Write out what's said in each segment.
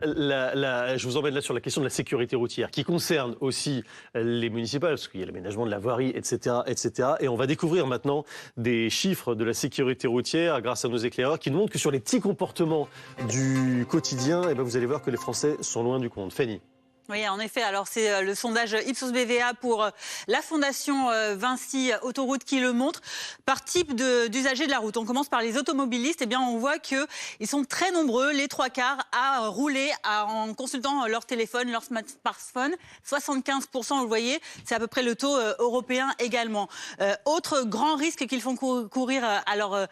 Je vous emmène là sur la question de la sécurité routière, qui concerne aussi les municipales, parce qu'il y a l'aménagement de la voirie, etc., etc. Et on va découvrir maintenant des chiffres de la sécurité routière grâce à nos éclaireurs qui nous montrent que sur les petits comportements du quotidien, eh ben vous allez voir que les Français sont loin du compte. Fanny. Oui, en effet. Alors, c'est le sondage Ipsos BVA pour la Fondation Vinci Autoroute qui le montre. Par type d'usagers de la route, on commence par les automobilistes. Eh bien, on voit qu'ils sont très nombreux, les trois quarts, à rouler en consultant leur téléphone, leur smartphone. 75%, vous le voyez, c'est à peu près le taux européen également. Autre grand risque qu'ils font courir à leurs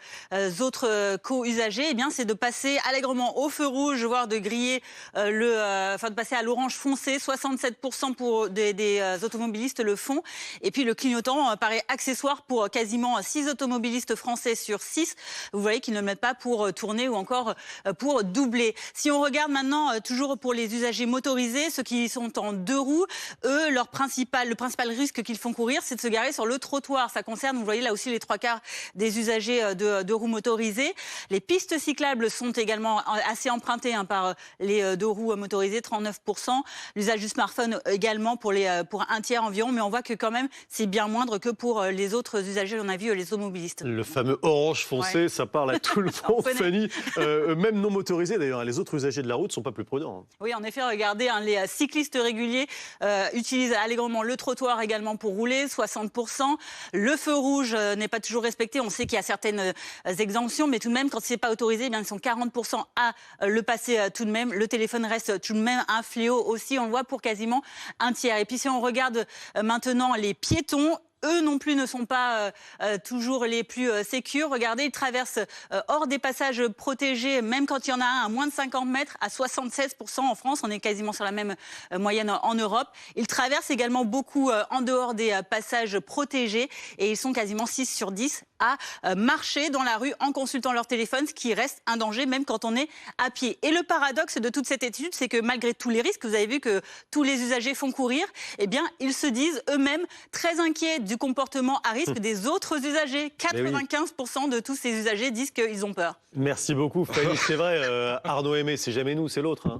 autres co-usagers, eh bien, c'est de passer allègrement au feu rouge, voire de griller de passer à l'orange foncé. 67% pour des automobilistes le font. Et puis le clignotant paraît accessoire pour quasiment 6 automobilistes français sur 6. Vous voyez qu'ils ne le mettent pas pour tourner ou encore pour doubler. Si on regarde maintenant, toujours pour les usagers motorisés, ceux qui sont en deux roues, eux, le principal risque qu'ils font courir, c'est de se garer sur le trottoir. Ça concerne, vous voyez là aussi, les trois quarts des usagers de roues motorisées. Les pistes cyclables sont également assez empruntées par les deux roues motorisées, 39%. L'usage du smartphone également pour un tiers environ, mais on voit que quand même c'est bien moindre que pour les autres usagers, on a vu les automobilistes. Le fameux orange foncé, ouais. Ça parle à tout le monde, Fanny. Même non motorisés d'ailleurs, les autres usagers de la route ne sont pas plus prudents. Oui, en effet, regardez, les cyclistes réguliers utilisent allègrement le trottoir également pour rouler, 60%. Le feu rouge n'est pas toujours respecté, on sait qu'il y a certaines exemptions, mais tout de même, quand ce n'est pas autorisé, eh bien, ils sont 40% à le passer tout de même. Le téléphone reste tout de même un fléau aussi, on le voit pour quasiment un tiers. Et puis si on regarde maintenant les piétons, eux non plus ne sont pas toujours les plus sécures. Regardez, ils traversent hors des passages protégés, même quand il y en a un à moins de 50 mètres, à 76% en France. On est quasiment sur la même moyenne en Europe. Ils traversent également beaucoup en dehors des passages protégés et ils sont quasiment 6 sur 10 à marcher dans la rue en consultant leur téléphone, ce qui reste un danger même quand on est à pied. Et le paradoxe de toute cette étude, c'est que malgré tous les risques, vous avez vu que tous les usagers font courir, eh bien, ils se disent eux-mêmes très inquiets du comportement à risque des autres usagers. 95% de tous ces usagers disent qu'ils ont peur. Merci beaucoup, Fanny. C'est vrai, Arnaud Aimé, c'est jamais nous, c'est l'autre.